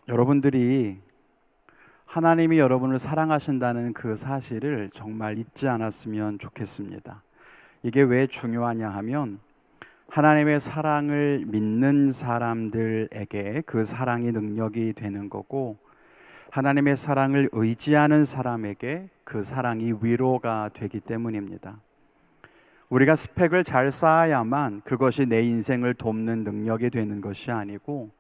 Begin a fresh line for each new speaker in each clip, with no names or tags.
여러분들이 하나님이 여러분을 사랑하신다는 그 사실을 정말 잊지 않았으면 좋겠습니다. 이게 왜 중요하냐 하면 하나님의 사랑을 믿는 사람들에게 그 사랑이 능력이 되는 거고, 하나님의 사랑을 의지하는 사람에게 그 사랑이 위로가 되기 때문입니다. 우리가 스펙을 잘 쌓아야만 그것이 내 인생을 돕는 능력이 되는 것이 아니고,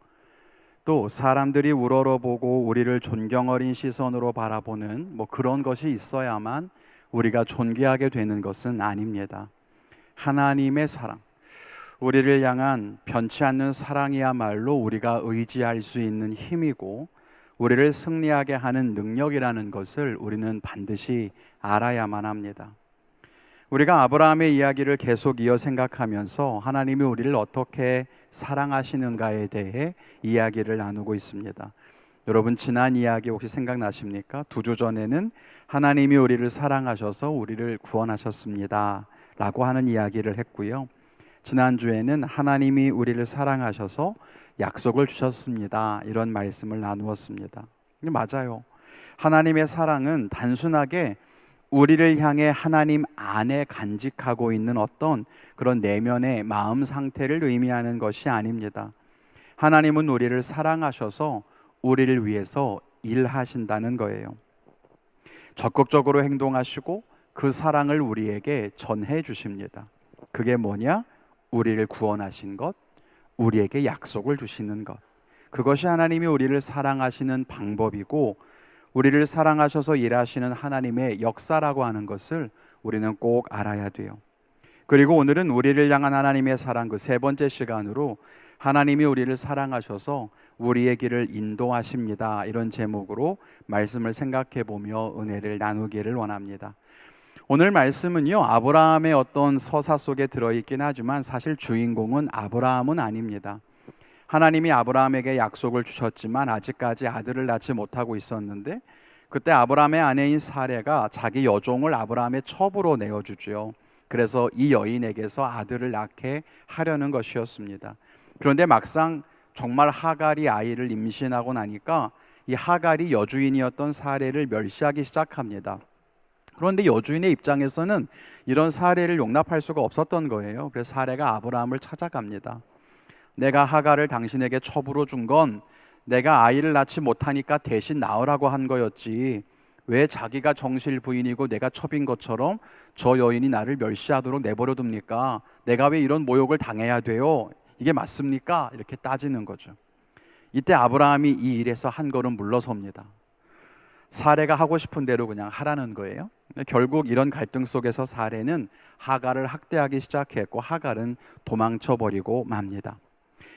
또 사람들이 우러러보고 우리를 존경 어린 시선으로 바라보는 그런 것이 있어야만 우리가 존귀하게 되는 것은 아닙니다. 하나님의 사랑, 우리를 향한 변치 않는 사랑이야말로 우리가 의지할 수 있는 힘이고 우리를 승리하게 하는 능력이라는 것을 우리는 반드시 알아야만 합니다. 우리가 아브라함의 이야기를 계속 이어 생각하면서 하나님이 우리를 어떻게 사랑하시는가에 대해 이야기를 나누고 있습니다. 여러분, 지난 이야기 혹시 생각나십니까? 2주 전에는 하나님이 우리를 사랑하셔서 우리를 구원하셨습니다 라고 하는 이야기를 했고요. 지난주에는 하나님이 우리를 사랑하셔서 약속을 주셨습니다, 이런 말씀을 나누었습니다. 맞아요. 하나님의 사랑은 단순하게 우리를 향해 하나님 안에 간직하고 있는 어떤 그런 내면의 마음 상태를 의미하는 것이 아닙니다. 하나님은 우리를 사랑하셔서 우리를 위해서 일하신다는 거예요. 적극적으로 행동하시고 그 사랑을 우리에게 전해 주십니다. 그게 뭐냐? 우리를 구원하신 것, 우리에게 약속을 주시는 것. 그것이 하나님이 우리를 사랑하시는 방법이고, 우리를 사랑하셔서 일하시는 하나님의 역사라고 하는 것을 우리는 꼭 알아야 돼요. 그리고 오늘은 우리를 향한 하나님의 사랑, 그 세 번째 시간으로 하나님이 우리를 사랑하셔서 우리의 길을 인도하십니다, 이런 제목으로 말씀을 생각해 보며 은혜를 나누기를 원합니다. 오늘 말씀은요, 아브라함의 어떤 서사 속에 들어있긴 하지만 사실 주인공은 아브라함은 아닙니다. 하나님이 아브라함에게 약속을 주셨지만 아직까지 아들을 낳지 못하고 있었는데, 그때 아브라함의 아내인 사레가 자기 여종을 아브라함의 첩으로 내어주죠. 그래서 이 여인에게서 아들을 낳게 하려는 것이었습니다. 그런데 막상 정말 하갈이 아이를 임신하고 나니까 이 하갈이 여주인이었던 사레를 멸시하기 시작합니다. 그런데 여주인의 입장에서는 이런 사례를 용납할 수가 없었던 거예요. 그래서 사레가 아브라함을 찾아갑니다. 내가 하갈을 당신에게 첩으로 준 건 내가 아이를 낳지 못하니까 대신 낳으라고 한 거였지, 왜 자기가 정실 부인이고 내가 첩인 것처럼 저 여인이 나를 멸시하도록 내버려 둡니까? 내가 왜 이런 모욕을 당해야 돼요? 이게 맞습니까? 이렇게 따지는 거죠. 이때 아브라함이 이 일에서 한 걸음 물러섭니다. 사레가 하고 싶은 대로 그냥 하라는 거예요. 결국 이런 갈등 속에서 사레는 하갈을 학대하기 시작했고, 하갈은 도망쳐버리고 맙니다.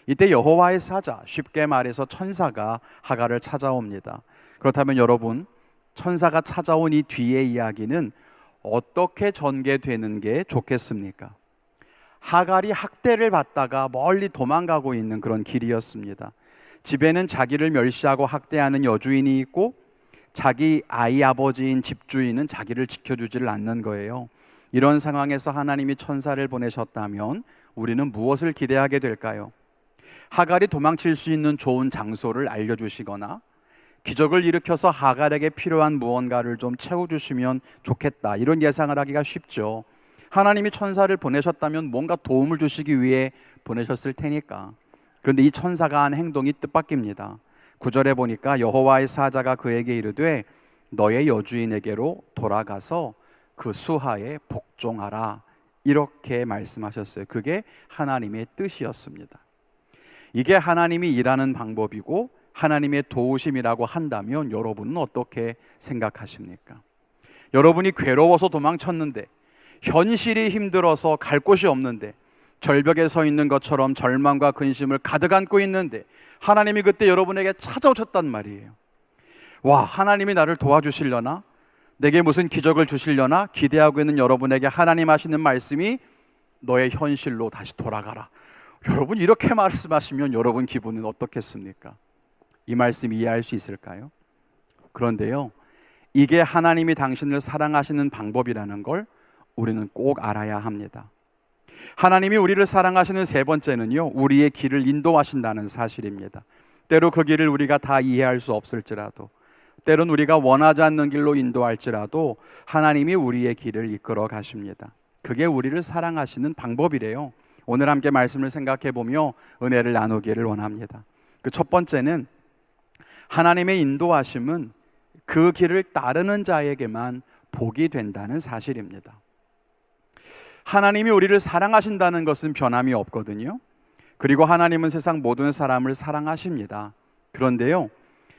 이때 여호와의 사자, 쉽게 말해서 천사가 하갈을 찾아옵니다. 그렇다면 여러분, 천사가 찾아온 이 뒤의 이야기는 어떻게 전개되는 게 좋겠습니까? 하갈이 학대를 받다가 멀리 도망가고 있는 그런 길이었습니다. 집에는 자기를 멸시하고 학대하는 여주인이 있고, 자기 아이 아버지인 집주인은 자기를 지켜주지를 않는 거예요. 이런 상황에서 하나님이 천사를 보내셨다면 우리는 무엇을 기대하게 될까요? 하갈이 도망칠 수 있는 좋은 장소를 알려주시거나 기적을 일으켜서 하갈에게 필요한 무언가를 좀 채워주시면 좋겠다, 이런 예상을 하기가 쉽죠. 하나님이 천사를 보내셨다면 뭔가 도움을 주시기 위해 보내셨을 테니까. 그런데 이 천사가 한 행동이 뜻밖입니다. 9절에 보니까 여호와의 사자가 그에게 이르되 너의 여주인에게로 돌아가서 그 수하에 복종하라, 이렇게 말씀하셨어요. 그게 하나님의 뜻이었습니다. 이게 하나님이 일하는 방법이고 하나님의 도우심이라고 한다면 여러분은 어떻게 생각하십니까? 여러분이 괴로워서 도망쳤는데, 현실이 힘들어서 갈 곳이 없는데, 절벽에 서 있는 것처럼 절망과 근심을 가득 안고 있는데 하나님이 그때 여러분에게 찾아오셨단 말이에요. 와, 하나님이 나를 도와주시려나? 내게 무슨 기적을 주시려나? 기대하고 있는 여러분에게 하나님 하시는 말씀이 너의 현실로 다시 돌아가라. 여러분, 이렇게 말씀하시면 여러분 기분은 어떻겠습니까? 이 말씀 이해할 수 있을까요? 그런데요, 이게 하나님이 당신을 사랑하시는 방법이라는 걸 우리는 꼭 알아야 합니다. 하나님이 우리를 사랑하시는 세 번째는요, 우리의 길을 인도하신다는 사실입니다. 때로 그 길을 우리가 다 이해할 수 없을지라도, 때론 우리가 원하지 않는 길로 인도할지라도 하나님이 우리의 길을 이끌어 가십니다. 그게 우리를 사랑하시는 방법이래요. 오늘 함께 말씀을 생각해 보며 은혜를 나누기를 원합니다. 그 첫 번째는 하나님의 인도하심은 그 길을 따르는 자에게만 복이 된다는 사실입니다. 하나님이 우리를 사랑하신다는 것은 변함이 없거든요. 그리고 하나님은 세상 모든 사람을 사랑하십니다. 그런데요,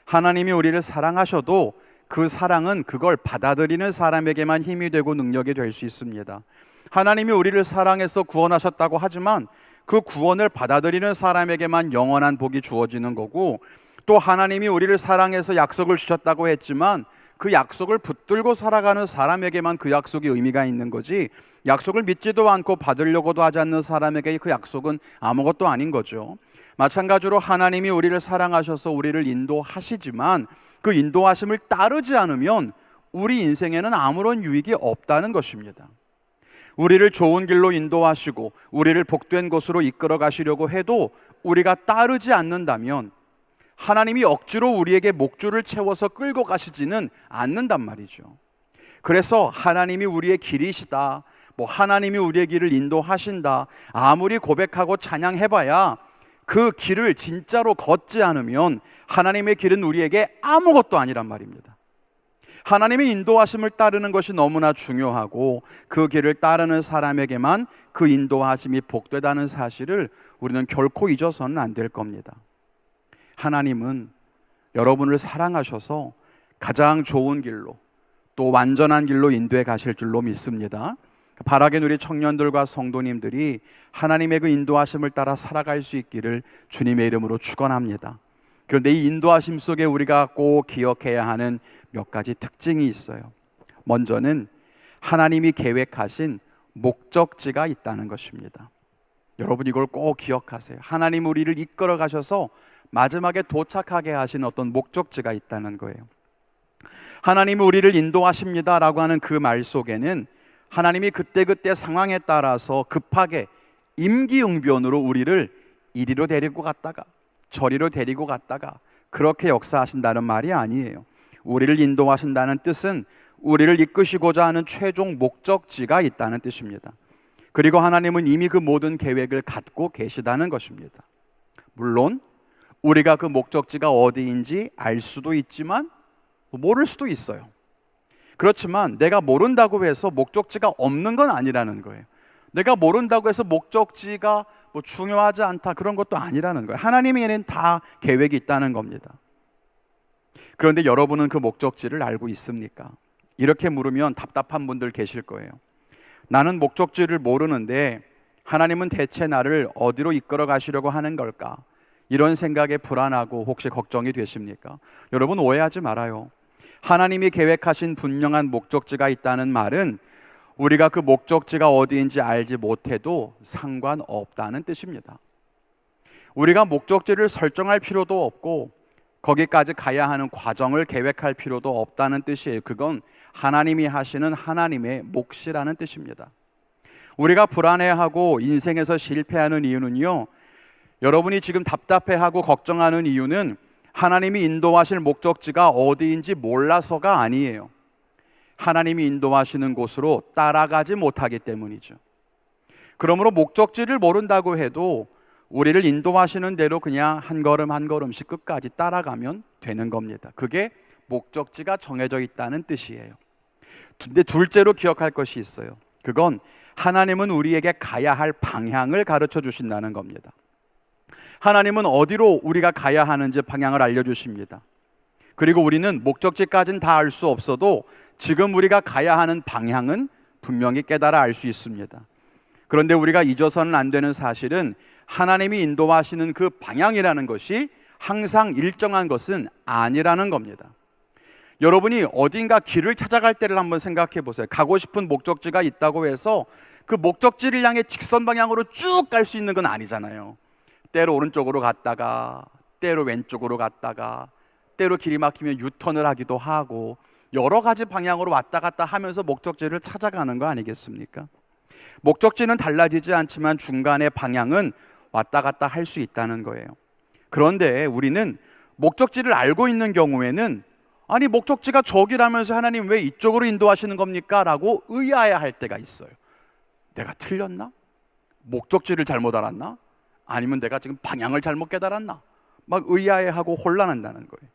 하나님이 우리를 사랑하셔도 그 사랑은 그걸 받아들이는 사람에게만 힘이 되고 능력이 될 수 있습니다. 하나님이 우리를 사랑해서 구원하셨다고 하지만 그 구원을 받아들이는 사람에게만 영원한 복이 주어지는 거고, 또 하나님이 우리를 사랑해서 약속을 주셨다고 했지만 그 약속을 붙들고 살아가는 사람에게만 그 약속이 의미가 있는 거지, 약속을 믿지도 않고 받으려고도 하지 않는 사람에게 그 약속은 아무것도 아닌 거죠. 마찬가지로 하나님이 우리를 사랑하셔서 우리를 인도하시지만 그 인도하심을 따르지 않으면 우리 인생에는 아무런 유익이 없다는 것입니다. 우리를 좋은 길로 인도하시고 우리를 복된 곳으로 이끌어 가시려고 해도 우리가 따르지 않는다면 하나님이 억지로 우리에게 목줄을 채워서 끌고 가시지는 않는단 말이죠. 그래서 하나님이 우리의 길이시다, 하나님이 우리의 길을 인도하신다 아무리 고백하고 찬양해봐야 그 길을 진짜로 걷지 않으면 하나님의 길은 우리에게 아무것도 아니란 말입니다. 하나님의 인도하심을 따르는 것이 너무나 중요하고 그 길을 따르는 사람에게만 그 인도하심이 복되다는 사실을 우리는 결코 잊어서는 안 될 겁니다. 하나님은 여러분을 사랑하셔서 가장 좋은 길로, 또 완전한 길로 인도해 가실 줄로 믿습니다. 바라게 누리 청년들과 성도님들이 하나님의 그 인도하심을 따라 살아갈 수 있기를 주님의 이름으로 축원합니다. 그런데 이 인도하심 속에 우리가 꼭 기억해야 하는 몇 가지 특징이 있어요. 먼저는 하나님이 계획하신 목적지가 있다는 것입니다. 여러분 이걸 꼭 기억하세요. 하나님 우리를 이끌어 가셔서 마지막에 도착하게 하신 어떤 목적지가 있다는 거예요. 하나님이 우리를 인도하십니다 라고 하는 그 말 속에는 하나님이 그때그때 상황에 따라서 급하게 임기응변으로 우리를 이리로 데리고 갔다가 저리로 데리고 갔다가 그렇게 역사하신다는 말이 아니에요. 우리를 인도하신다는 뜻은 우리를 이끄시고자 하는 최종 목적지가 있다는 뜻입니다. 그리고 하나님은 이미 그 모든 계획을 갖고 계시다는 것입니다. 물론 우리가 그 목적지가 어디인지 알 수도 있지만 모를 수도 있어요. 그렇지만 내가 모른다고 해서 목적지가 없는 건 아니라는 거예요. 내가 모른다고 해서 목적지가 중요하지 않다 그런 것도 아니라는 거예요. 하나님에게는 다 계획이 있다는 겁니다. 그런데 여러분은 그 목적지를 알고 있습니까? 이렇게 물으면 답답한 분들 계실 거예요. 나는 목적지를 모르는데 하나님은 대체 나를 어디로 이끌어 가시려고 하는 걸까? 이런 생각에 불안하고 혹시 걱정이 되십니까? 여러분 오해하지 말아요. 하나님이 계획하신 분명한 목적지가 있다는 말은 우리가 그 목적지가 어디인지 알지 못해도 상관없다는 뜻입니다. 우리가 목적지를 설정할 필요도 없고 거기까지 가야 하는 과정을 계획할 필요도 없다는 뜻이에요. 그건 하나님이 하시는 하나님의 몫이라는 뜻입니다. 우리가 불안해하고 인생에서 실패하는 이유는요, 여러분이 지금 답답해하고 걱정하는 이유는 하나님이 인도하실 목적지가 어디인지 몰라서가 아니에요. 하나님이 인도하시는 곳으로 따라가지 못하기 때문이죠. 그러므로 목적지를 모른다고 해도 우리를 인도하시는 대로 그냥 한 걸음 한 걸음씩 끝까지 따라가면 되는 겁니다. 그게 목적지가 정해져 있다는 뜻이에요. 근데 둘째로 기억할 것이 있어요. 그건 하나님은 우리에게 가야 할 방향을 가르쳐 주신다는 겁니다. 하나님은 어디로 우리가 가야 하는지 방향을 알려주십니다. 그리고 우리는 목적지까지는 다 알 수 없어도 지금 우리가 가야 하는 방향은 분명히 깨달아 알 수 있습니다. 그런데 우리가 잊어서는 안 되는 사실은 하나님이 인도하시는 그 방향이라는 것이 항상 일정한 것은 아니라는 겁니다. 여러분이 어딘가 길을 찾아갈 때를 한번 생각해 보세요. 가고 싶은 목적지가 있다고 해서 그 목적지를 향해 직선 방향으로 쭉 갈 수 있는 건 아니잖아요. 때로 오른쪽으로 갔다가 때로 왼쪽으로 갔다가 때로 길이 막히면 유턴을 하기도 하고 여러 가지 방향으로 왔다 갔다 하면서 목적지를 찾아가는 거 아니겠습니까? 목적지는 달라지지 않지만 중간의 방향은 왔다 갔다 할 수 있다는 거예요. 그런데 우리는 목적지를 알고 있는 경우에는 아니 목적지가 저기라면서 하나님 왜 이쪽으로 인도하시는 겁니까? 라고 의아해할 때가 있어요. 내가 틀렸나? 목적지를 잘못 알았나? 아니면 내가 지금 방향을 잘못 깨달았나? 막 의아해하고 혼란한다는 거예요.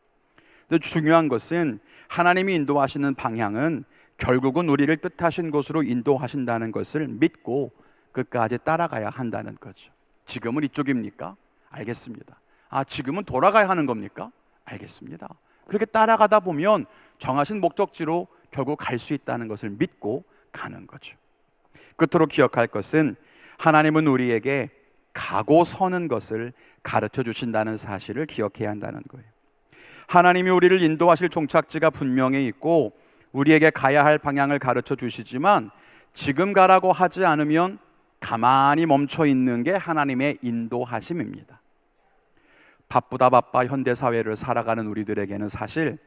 근데 중요한 것은 하나님이 인도하시는 방향은 결국은 우리를 뜻하신 곳으로 인도하신다는 것을 믿고 끝까지 따라가야 한다는 거죠. 지금은 이쪽입니까? 알겠습니다. 지금은 돌아가야 하는 겁니까? 알겠습니다. 그렇게 따라가다 보면 정하신 목적지로 결국 갈 수 있다는 것을 믿고 가는 거죠. 끝으로 기억할 것은 하나님은 우리에게 가고 서는 것을 가르쳐 주신다는 사실을 기억해야 한다는 거예요. 하나님이 우리를 인도하실 종착지가 분명히 있고 우리에게 가야 할 방향을 가르쳐 주시지만 지금 가라고 하지 않으면 가만히 멈춰 있는 게 하나님의 인도하심입니다. 바쁘다 바빠 현대사회를 살아가는 우리들에게는 사실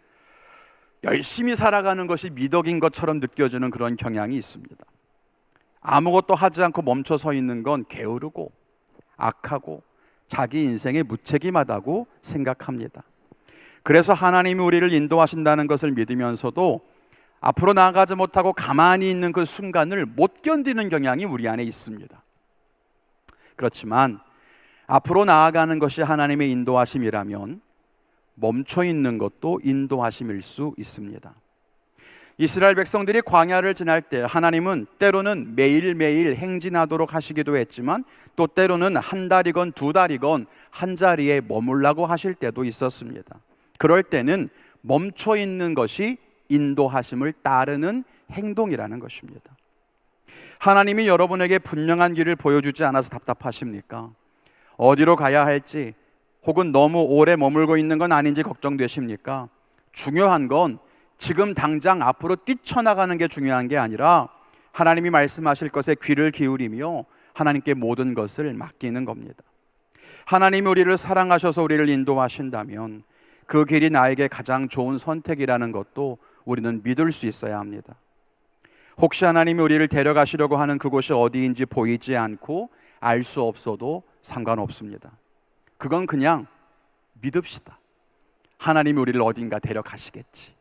열심히 살아가는 것이 미덕인 것처럼 느껴지는 그런 경향이 있습니다. 아무것도 하지 않고 멈춰 서 있는 건 게으르고 악하고 자기 인생에 무책임하다고 생각합니다. 그래서 하나님이 우리를 인도하신다는 것을 믿으면서도 앞으로 나아가지 못하고 가만히 있는 그 순간을 못 견디는 경향이 우리 안에 있습니다. 그렇지만 앞으로 나아가는 것이 하나님의 인도하심이라면 멈춰 있는 것도 인도하심일 수 있습니다. 이스라엘 백성들이 광야를 지날 때 하나님은 때로는 매일매일 행진하도록 하시기도 했지만 또 때로는 한 달이건 두 달이건 한 자리에 머물라고 하실 때도 있었습니다. 그럴 때는 멈춰 있는 것이 인도하심을 따르는 행동이라는 것입니다. 하나님이 여러분에게 분명한 길을 보여주지 않아서 답답하십니까? 어디로 가야 할지 혹은 너무 오래 머물고 있는 건 아닌지 걱정되십니까? 중요한 건 지금 당장 앞으로 뛰쳐나가는 게 중요한 게 아니라 하나님이 말씀하실 것에 귀를 기울이며 하나님께 모든 것을 맡기는 겁니다. 하나님이 우리를 사랑하셔서 우리를 인도하신다면 그 길이 나에게 가장 좋은 선택이라는 것도 우리는 믿을 수 있어야 합니다. 혹시 하나님이 우리를 데려가시려고 하는 그곳이 어디인지 보이지 않고 알 수 없어도 상관없습니다. 그건 그냥 믿읍시다. 하나님이 우리를 어딘가 데려가시겠지,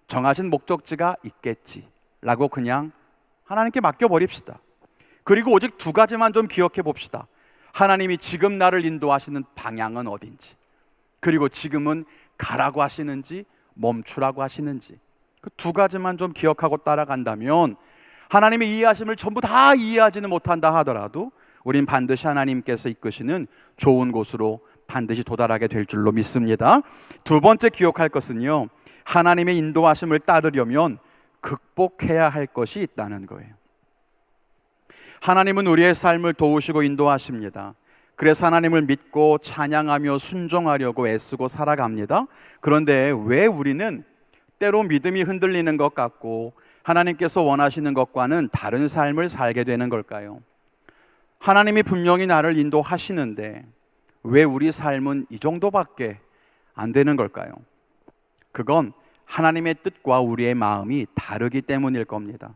정하신 목적지가 있겠지 라고 그냥 하나님께 맡겨버립시다. 그리고 오직 두 가지만 좀 기억해 봅시다. 하나님이 지금 나를 인도하시는 방향은 어딘지, 그리고 지금은 가라고 하시는지 멈추라고 하시는지, 그 두 가지만 좀 기억하고 따라간다면 하나님의 이해하심을 전부 다 이해하지는 못한다 하더라도 우린 반드시 하나님께서 이끄시는 좋은 곳으로 반드시 도달하게 될 줄로 믿습니다. 두 번째 기억할 것은요, 하나님의 인도하심을 따르려면 극복해야 할 것이 있다는 거예요. 하나님은 우리의 삶을 도우시고 인도하십니다. 그래서 하나님을 믿고 찬양하며 순종하려고 애쓰고 살아갑니다. 그런데 왜 우리는 때로 믿음이 흔들리는 것 같고 하나님께서 원하시는 것과는 다른 삶을 살게 되는 걸까요? 하나님이 분명히 나를 인도하시는데 왜 우리 삶은 이 정도밖에 안 되는 걸까요? 그건 하나님의 뜻과 우리의 마음이 다르기 때문일 겁니다.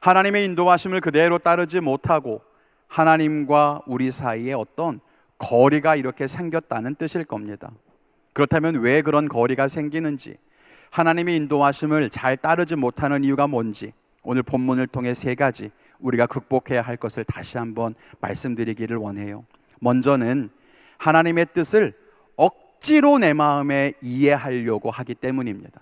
하나님의 인도하심을 그대로 따르지 못하고 하나님과 우리 사이에 어떤 거리가 이렇게 생겼다는 뜻일 겁니다. 그렇다면 왜 그런 거리가 생기는지, 하나님의 인도하심을 잘 따르지 못하는 이유가 뭔지 오늘 본문을 통해 세 가지 우리가 극복해야 할 것을 다시 한번 말씀드리기를 원해요. 먼저는 하나님의 뜻을 억지로 내 마음에 이해하려고 하기 때문입니다.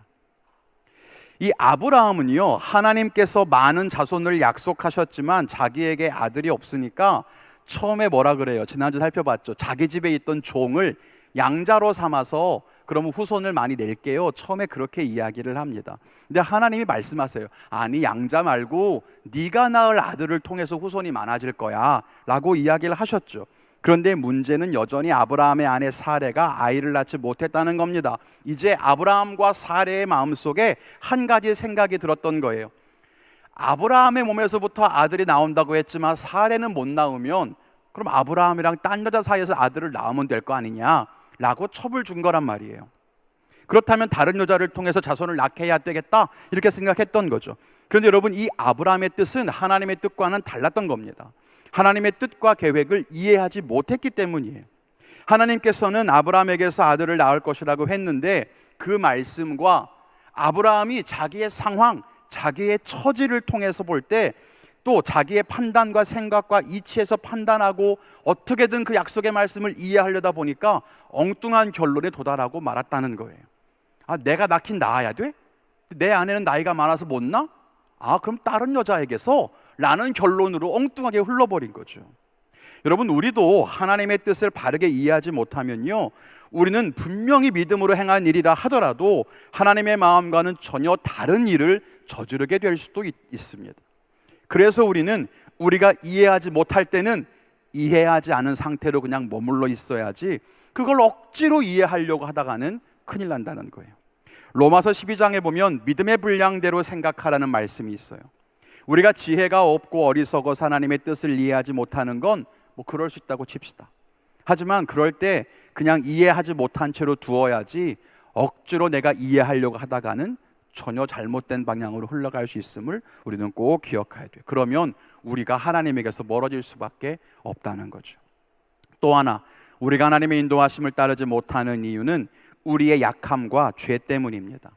이 아브라함은요, 하나님께서 많은 자손을 약속하셨지만 자기에게 아들이 없으니까 처음에 뭐라 그래요? 지난주 살펴봤죠. 자기 집에 있던 종을 양자로 삼아서 그러면 후손을 많이 낼게요. 처음에 그렇게 이야기를 합니다. 근데 하나님이 말씀하세요. 아니, 양자 말고 네가 낳을 아들을 통해서 후손이 많아질 거야 라고 이야기를 하셨죠. 그런데 문제는 여전히 아브라함의 아내 사레가 아이를 낳지 못했다는 겁니다. 이제 아브라함과 사레의 마음속에 한 가지 생각이 들었던 거예요. 아브라함의 몸에서부터 아들이 나온다고 했지만 사레는 못 낳으면 그럼 아브라함이랑 딴 여자 사이에서 아들을 낳으면 될 거 아니냐 라고 첩을 준 거란 말이에요. 그렇다면 다른 여자를 통해서 자손을 낳게 해야 되겠다 이렇게 생각했던 거죠. 그런데 여러분, 이 아브라함의 뜻은 하나님의 뜻과는 달랐던 겁니다. 하나님의 뜻과 계획을 이해하지 못했기 때문이에요. 하나님께서는 아브라함에게서 아들을 낳을 것이라고 했는데 그 말씀과 아브라함이 자기의 상황, 자기의 처지를 통해서 볼 때 또 자기의 판단과 생각과 이치에서 판단하고 어떻게든 그 약속의 말씀을 이해하려다 보니까 엉뚱한 결론에 도달하고 말았다는 거예요. 내가 낳긴 낳아야 돼? 내 아내는 나이가 많아서 못 낳아? 그럼 다른 여자에게서 라는 결론으로 엉뚱하게 흘러버린 거죠. 여러분, 우리도 하나님의 뜻을 바르게 이해하지 못하면요, 우리는 분명히 믿음으로 행한 일이라 하더라도 하나님의 마음과는 전혀 다른 일을 저지르게 될 수도 있습니다. 그래서 우리는 우리가 이해하지 못할 때는 이해하지 않은 상태로 그냥 머물러 있어야지, 그걸 억지로 이해하려고 하다가는 큰일 난다는 거예요. 로마서 12장에 보면 믿음의 분량대로 생각하라는 말씀이 있어요. 우리가 지혜가 없고 어리석어서 하나님의 뜻을 이해하지 못하는 건 그럴 수 있다고 칩시다. 하지만 그럴 때 그냥 이해하지 못한 채로 두어야지, 억지로 내가 이해하려고 하다가는 전혀 잘못된 방향으로 흘러갈 수 있음을 우리는 꼭 기억해야 돼요. 그러면 우리가 하나님에게서 멀어질 수밖에 없다는 거죠. 또 하나, 우리가 하나님의 인도하심을 따르지 못하는 이유는 우리의 약함과 죄 때문입니다.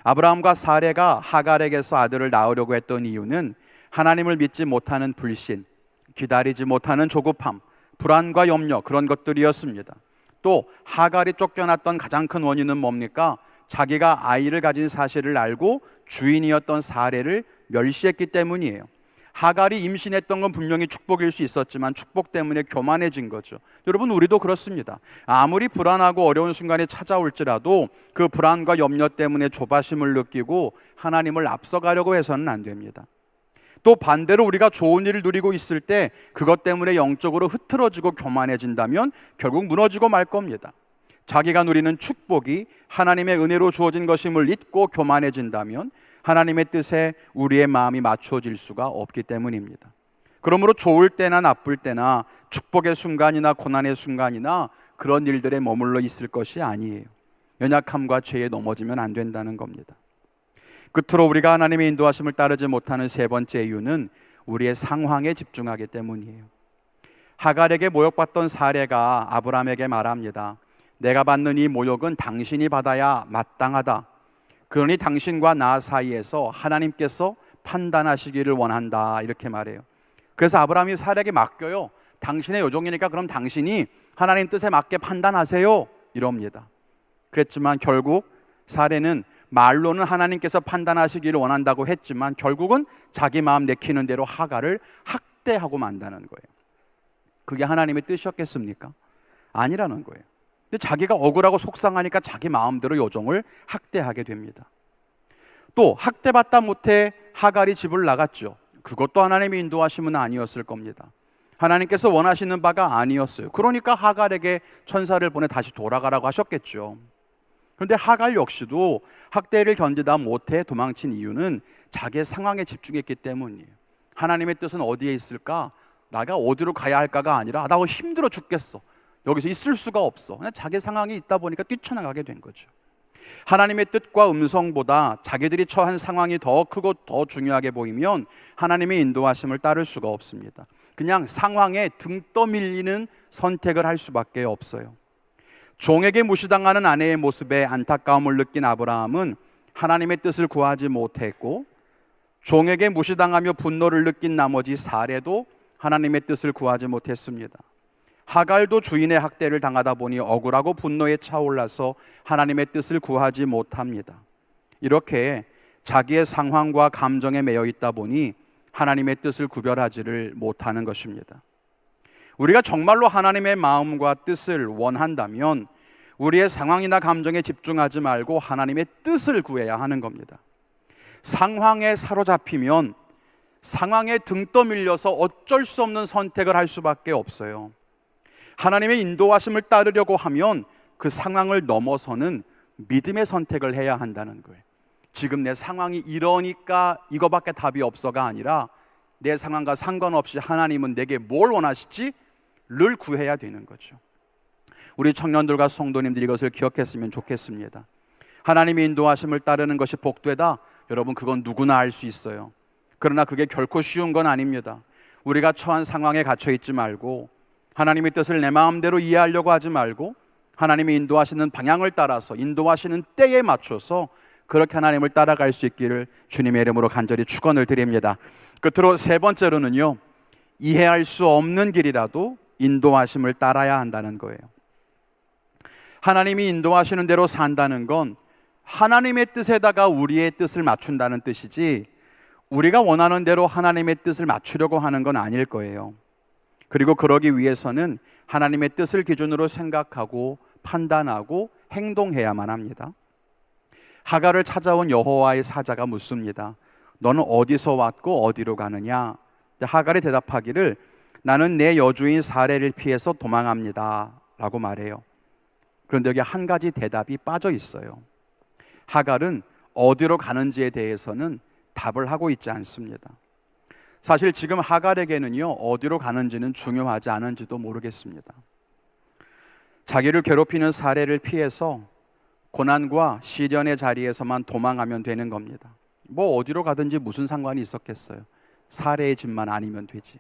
아브라함과 사레가 하갈에게서 아들을 낳으려고 했던 이유는 하나님을 믿지 못하는 불신, 기다리지 못하는 조급함, 불안과 염려, 그런 것들이었습니다. 또 하갈이 쫓겨났던 가장 큰 원인은 뭡니까? 자기가 아이를 가진 사실을 알고 주인이었던 사레를 멸시했기 때문이에요. 하갈이 임신했던 건 분명히 축복일 수 있었지만 축복 때문에 교만해진 거죠. 여러분, 우리도 그렇습니다. 아무리 불안하고 어려운 순간이 찾아올지라도 그 불안과 염려 때문에 조바심을 느끼고 하나님을 앞서가려고 해서는 안 됩니다. 또 반대로 우리가 좋은 일을 누리고 있을 때 그것 때문에 영적으로 흐트러지고 교만해진다면 결국 무너지고 말 겁니다. 자기가 누리는 축복이 하나님의 은혜로 주어진 것임을 잊고 교만해진다면 하나님의 뜻에 우리의 마음이 맞춰질 수가 없기 때문입니다. 그러므로 좋을 때나 나쁠 때나 축복의 순간이나 고난의 순간이나 그런 일들에 머물러 있을 것이 아니에요. 연약함과 죄에 넘어지면 안 된다는 겁니다. 끝으로 우리가 하나님의 인도하심을 따르지 못하는 세 번째 이유는 우리의 상황에 집중하기 때문이에요. 하갈에게 모욕받던 사레가 아브라함에게 말합니다. 내가 받는 이 모욕은 당신이 받아야 마땅하다. 그러니 당신과 나 사이에서 하나님께서 판단하시기를 원한다. 이렇게 말해요. 그래서 아브라함이 사레에게 맡겨요. 당신의 요종이니까 그럼 당신이 하나님 뜻에 맞게 판단하세요. 이럽니다. 그랬지만 결국 사레는 말로는 하나님께서 판단하시기를 원한다고 했지만 결국은 자기 마음 내키는 대로 하갈을 학대하고 만다는 거예요. 그게 하나님의 뜻이었겠습니까? 아니라는 거예요. 근데 자기가 억울하고 속상하니까 자기 마음대로 요종을 학대하게 됩니다. 또 학대받다 못해 하갈이 집을 나갔죠. 그것도 하나님의 인도하심은 아니었을 겁니다. 하나님께서 원하시는 바가 아니었어요. 그러니까 하갈에게 천사를 보내 다시 돌아가라고 하셨겠죠. 그런데 하갈 역시도 학대를 견디다 못해 도망친 이유는 자기의 상황에 집중했기 때문이에요. 하나님의 뜻은 어디에 있을까? 내가 어디로 가야 할까가 아니라 나 힘들어 죽겠어, 여기서 있을 수가 없어, 그냥 자기 상황이 있다 보니까 뛰쳐나가게 된 거죠. 하나님의 뜻과 음성보다 자기들이 처한 상황이 더 크고 더 중요하게 보이면 하나님의 인도하심을 따를 수가 없습니다. 그냥 상황에 등 떠밀리는 선택을 할 수밖에 없어요. 종에게 무시당하는 아내의 모습에 안타까움을 느낀 아브라함은 하나님의 뜻을 구하지 못했고, 종에게 무시당하며 분노를 느낀 나머지 사레도 하나님의 뜻을 구하지 못했습니다. 하갈도 주인의 학대를 당하다 보니 억울하고 분노에 차올라서 하나님의 뜻을 구하지 못합니다. 이렇게 자기의 상황과 감정에 매여 있다 보니 하나님의 뜻을 구별하지를 못하는 것입니다. 우리가 정말로 하나님의 마음과 뜻을 원한다면 우리의 상황이나 감정에 집중하지 말고 하나님의 뜻을 구해야 하는 겁니다. 상황에 사로잡히면 상황에 등 떠밀려서 어쩔 수 없는 선택을 할 수밖에 없어요. 하나님의 인도하심을 따르려고 하면 그 상황을 넘어서는 믿음의 선택을 해야 한다는 거예요. 지금 내 상황이 이러니까 이거밖에 답이 없어가 아니라 내 상황과 상관없이 하나님은 내게 뭘 원하시지? 를 구해야 되는 거죠. 우리 청년들과 성도님들이 이것을 기억했으면 좋겠습니다. 하나님의 인도하심을 따르는 것이 복되다, 여러분 그건 누구나 알 수 있어요. 그러나 그게 결코 쉬운 건 아닙니다. 우리가 처한 상황에 갇혀 있지 말고 하나님의 뜻을 내 마음대로 이해하려고 하지 말고 하나님이 인도하시는 방향을 따라서 인도하시는 때에 맞춰서 그렇게 하나님을 따라갈 수 있기를 주님의 이름으로 간절히 축원을 드립니다. 끝으로 세 번째로는요, 이해할 수 없는 길이라도 인도하심을 따라야 한다는 거예요. 하나님이 인도하시는 대로 산다는 건 하나님의 뜻에다가 우리의 뜻을 맞춘다는 뜻이지, 우리가 원하는 대로 하나님의 뜻을 맞추려고 하는 건 아닐 거예요. 그리고 그러기 위해서는 하나님의 뜻을 기준으로 생각하고 판단하고 행동해야만 합니다. 하갈을 찾아온 여호와의 사자가 묻습니다. 너는 어디서 왔고 어디로 가느냐? 하갈이 대답하기를 나는 내 여주인 사레를 피해서 도망합니다 라고 말해요. 그런데 여기 한 가지 대답이 빠져 있어요. 하갈은 어디로 가는지에 대해서는 답을 하고 있지 않습니다. 사실 지금 하갈에게는요, 어디로 가는지는 중요하지 않은지도 모르겠습니다. 자기를 괴롭히는 사례를 피해서 고난과 시련의 자리에서만 도망하면 되는 겁니다. 뭐 어디로 가든지 무슨 상관이 있었겠어요. 사례의 집만 아니면 되지.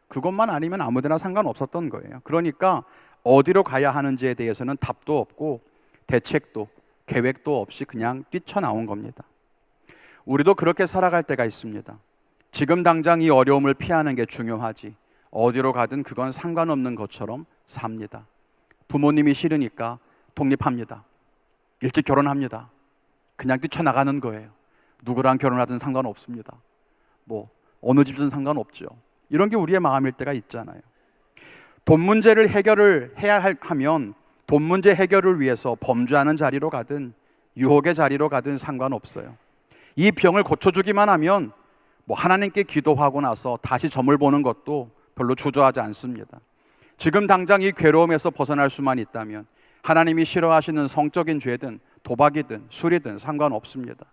그것만 아니면 아무데나 상관없었던 거예요. 그러니까 어디로 가야 하는지에 대해서는 답도 없고 대책도 계획도 없이 그냥 뛰쳐나온 겁니다. 우리도 그렇게 살아갈 때가 있습니다. 지금 당장 이 어려움을 피하는 게 중요하지, 어디로 가든 그건 상관없는 것처럼 삽니다. 부모님이 싫으니까 독립합니다. 일찍 결혼합니다. 그냥 뛰쳐나가는 거예요. 누구랑 결혼하든 상관없습니다. 뭐 어느 집든 상관없죠. 이런 게 우리의 마음일 때가 있잖아요. 돈 문제를 해결을 해야 하면 돈 문제 해결을 위해서 범죄하는 자리로 가든 유혹의 자리로 가든 상관없어요. 이 병을 고쳐주기만 하면 뭐 하나님께 기도하고 나서 다시 점을 보는 것도 별로 주저하지 않습니다. 지금 당장 이 괴로움에서 벗어날 수만 있다면 하나님이 싫어하시는 성적인 죄든 도박이든 술이든 상관없습니다.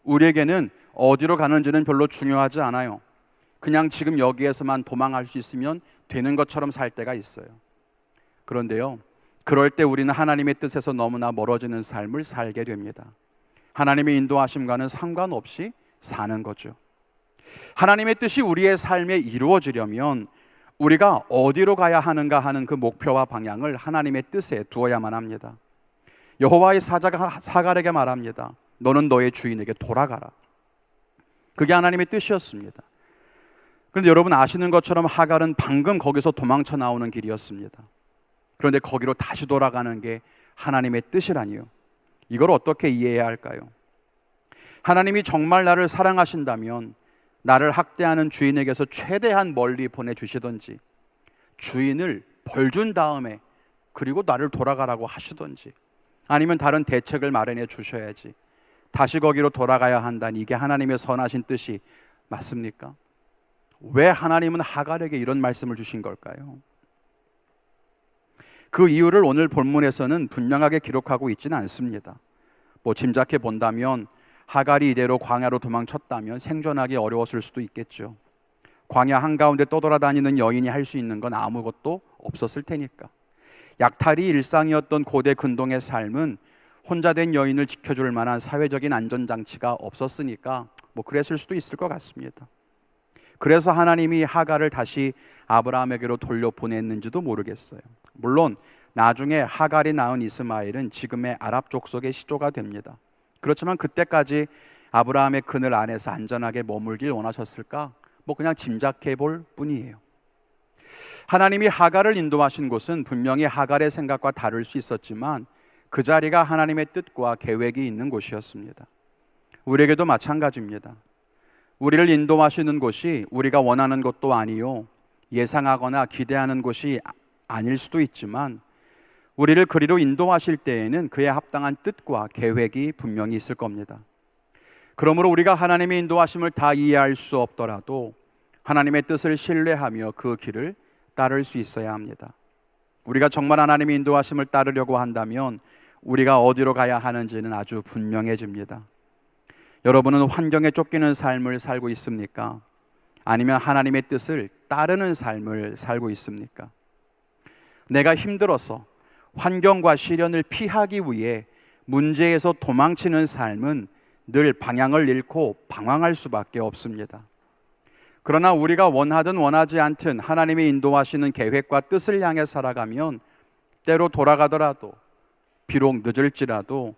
우리에게는 어디로 가는지는 별로 중요하지 않아요. 그냥 지금 여기에서만 도망할 수 있으면 되는 것처럼 살 때가 있어요. 그런데요, 그럴 때 우리는 하나님의 뜻에서 너무나 멀어지는 삶을 살게 됩니다. 하나님의 인도하심과는 상관없이 사는 거죠. 하나님의 뜻이 우리의 삶에 이루어지려면 우리가 어디로 가야 하는가 하는 그 목표와 방향을 하나님의 뜻에 두어야만 합니다. 여호와의 사자가 하갈에게 말합니다. 너는 너의 주인에게 돌아가라. 그게 하나님의 뜻이었습니다. 그런데 여러분 아시는 것처럼 하갈은 방금 거기서 도망쳐 나오는 길이었습니다. 그런데 거기로 다시 돌아가는 게 하나님의 뜻이라니요. 이걸 어떻게 이해해야 할까요? 하나님이 정말 나를 사랑하신다면 나를 학대하는 주인에게서 최대한 멀리 보내주시던지, 주인을 벌 준 다음에 그리고 나를 돌아가라고 하시던지, 아니면 다른 대책을 마련해 주셔야지 다시 거기로 돌아가야 한다니, 이게 하나님의 선하신 뜻이 맞습니까? 왜 하나님은 하갈에게 이런 말씀을 주신 걸까요? 그 이유를 오늘 본문에서는 분명하게 기록하고 있지는 않습니다. 뭐 짐작해 본다면 하갈이 이대로 광야로 도망쳤다면 생존하기 어려웠을 수도 있겠죠. 광야 한가운데 떠돌아다니는 여인이 할 수 있는 건 아무것도 없었을 테니까. 약탈이 일상이었던 고대 근동의 삶은 혼자 된 여인을 지켜줄 만한 사회적인 안전장치가 없었으니까 뭐 그랬을 수도 있을 것 같습니다. 그래서 하나님이 하갈을 다시 아브라함에게로 돌려보냈는지도 모르겠어요. 물론 나중에 하갈이 낳은 이스마엘은 지금의 아랍 족속의 시조가 됩니다. 그렇지만 그때까지 아브라함의 그늘 안에서 안전하게 머물길 원하셨을까? 뭐 그냥 짐작해 볼 뿐이에요. 하나님이 하갈을 인도하신 곳은 분명히 하갈의 생각과 다를 수 있었지만 그 자리가 하나님의 뜻과 계획이 있는 곳이었습니다. 우리에게도 마찬가지입니다. 우리를 인도하시는 곳이 우리가 원하는 것도 아니요, 예상하거나 기대하는 곳이 아닐 수도 있지만 우리를 그리로 인도하실 때에는 그에 합당한 뜻과 계획이 분명히 있을 겁니다. 그러므로 우리가 하나님의 인도하심을 다 이해할 수 없더라도 하나님의 뜻을 신뢰하며 그 길을 따를 수 있어야 합니다. 우리가 정말 하나님의 인도하심을 따르려고 한다면 우리가 어디로 가야 하는지는 아주 분명해집니다. 여러분은 환경에 쫓기는 삶을 살고 있습니까? 아니면 하나님의 뜻을 따르는 삶을 살고 있습니까? 내가 힘들어서 환경과 시련을 피하기 위해 문제에서 도망치는 삶은 늘 방향을 잃고 방황할 수밖에 없습니다. 그러나 우리가 원하든 원하지 않든 하나님의 인도하시는 계획과 뜻을 향해 살아가면 때로 돌아가더라도, 비록 늦을지라도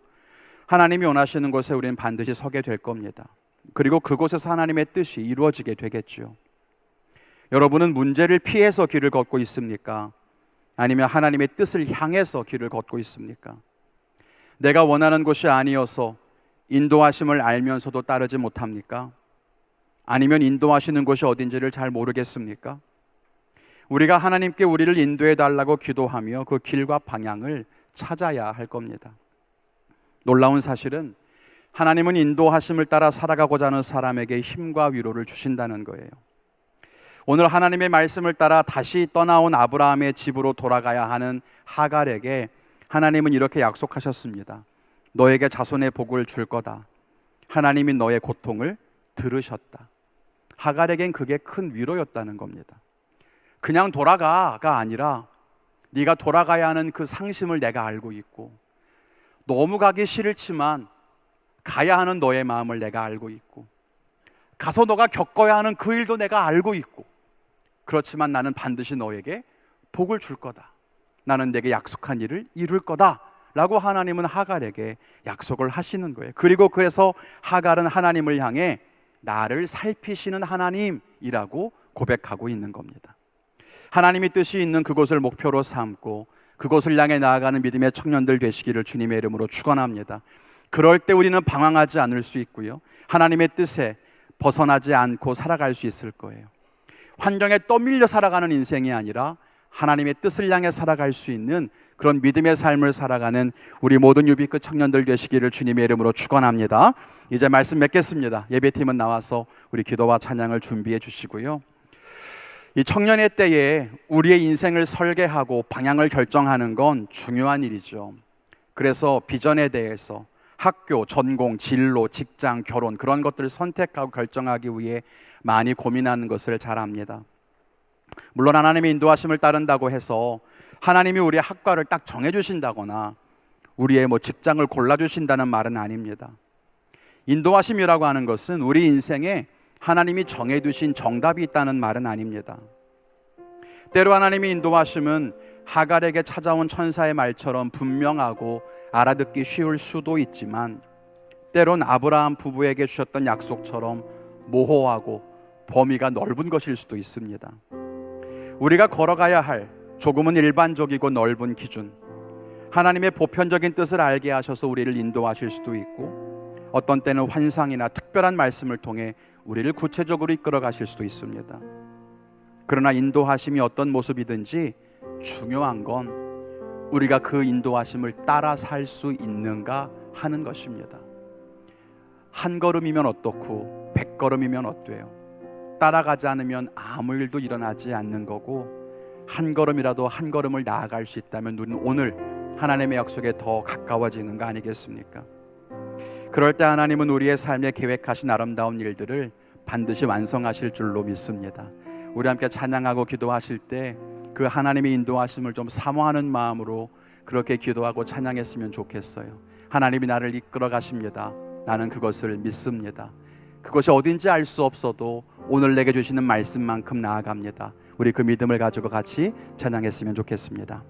하나님이 원하시는 곳에 우리는 반드시 서게 될 겁니다. 그리고 그곳에서 하나님의 뜻이 이루어지게 되겠죠. 여러분은 문제를 피해서 길을 걷고 있습니까? 아니면 하나님의 뜻을 향해서 길을 걷고 있습니까? 내가 원하는 곳이 아니어서 인도하심을 알면서도 따르지 못합니까? 아니면 인도하시는 곳이 어딘지를 잘 모르겠습니까? 우리가 하나님께 우리를 인도해 달라고 기도하며 그 길과 방향을 찾아야 할 겁니다. 놀라운 사실은 하나님은 인도하심을 따라 살아가고자 하는 사람에게 힘과 위로를 주신다는 거예요. 오늘 하나님의 말씀을 따라 다시 떠나온 아브라함의 집으로 돌아가야 하는 하갈에게 하나님은 이렇게 약속하셨습니다. 너에게 자손의 복을 줄 거다. 하나님이 너의 고통을 들으셨다. 하갈에겐 그게 큰 위로였다는 겁니다. 그냥 돌아가가 아니라 네가 돌아가야 하는 그 상심을 내가 알고 있고, 너무 가기 싫지만 가야 하는 너의 마음을 내가 알고 있고, 가서 너가 겪어야 하는 그 일도 내가 알고 있고, 그렇지만 나는 반드시 너에게 복을 줄 거다. 나는 내게 약속한 일을 이룰 거다 라고 하나님은 하갈에게 약속을 하시는 거예요. 그리고 그래서 하갈은 하나님을 향해 나를 살피시는 하나님이라고 고백하고 있는 겁니다. 하나님의 뜻이 있는 그곳을 목표로 삼고 그곳을 향해 나아가는 믿음의 청년들 되시기를 주님의 이름으로 축원합니다. 그럴 때 우리는 방황하지 않을 수 있고요, 하나님의 뜻에 벗어나지 않고 살아갈 수 있을 거예요. 환경에 떠밀려 살아가는 인생이 아니라 하나님의 뜻을 향해 살아갈 수 있는 그런 믿음의 삶을 살아가는 우리 모든 유비끝 청년들 되시기를 주님의 이름으로 축원합니다. 이제 말씀 맺겠습니다. 예배팀은 나와서 우리 기도와 찬양을 준비해 주시고요, 이 청년의 때에 우리의 인생을 설계하고 방향을 결정하는 건 중요한 일이죠. 그래서 비전에 대해서 학교, 전공, 진로, 직장, 결혼 그런 것들을 선택하고 결정하기 위해 많이 고민하는 것을 잘 압니다. 물론 하나님의 인도하심을 따른다고 해서 하나님이 우리의 학과를 딱 정해주신다거나 우리의 직장을 골라주신다는 말은 아닙니다. 인도하심이라고 하는 것은 우리 인생에 하나님이 정해두신 정답이 있다는 말은 아닙니다. 때로 하나님의 인도하심은 하갈에게 찾아온 천사의 말처럼 분명하고 알아듣기 쉬울 수도 있지만, 때론 아브라함 부부에게 주셨던 약속처럼 모호하고 범위가 넓은 것일 수도 있습니다. 우리가 걸어가야 할 조금은 일반적이고 넓은 기준, 하나님의 보편적인 뜻을 알게 하셔서 우리를 인도하실 수도 있고, 어떤 때는 환상이나 특별한 말씀을 통해 우리를 구체적으로 이끌어 가실 수도 있습니다. 그러나 인도하심이 어떤 모습이든지 중요한 건 우리가 그 인도하심을 따라 살 수 있는가 하는 것입니다. 한 걸음이면 어떻고 100걸음이면 어때요? 따라가지 않으면 아무 일도 일어나지 않는 거고, 한 걸음이라도 한 걸음을 나아갈 수 있다면 우리는 오늘 하나님의 약속에 더 가까워지는 거 아니겠습니까? 그럴 때 하나님은 우리의 삶에 계획하신 아름다운 일들을 반드시 완성하실 줄로 믿습니다. 우리 함께 찬양하고 기도하실 때 그 하나님의 인도하심을 좀 사모하는 마음으로 그렇게 기도하고 찬양했으면 좋겠어요. 하나님이 나를 이끌어 가십니다. 나는 그것을 믿습니다. 그것이 어딘지 알 수 없어도 오늘 내게 주시는 말씀만큼 나아갑니다. 우리 그 믿음을 가지고 같이 찬양했으면 좋겠습니다.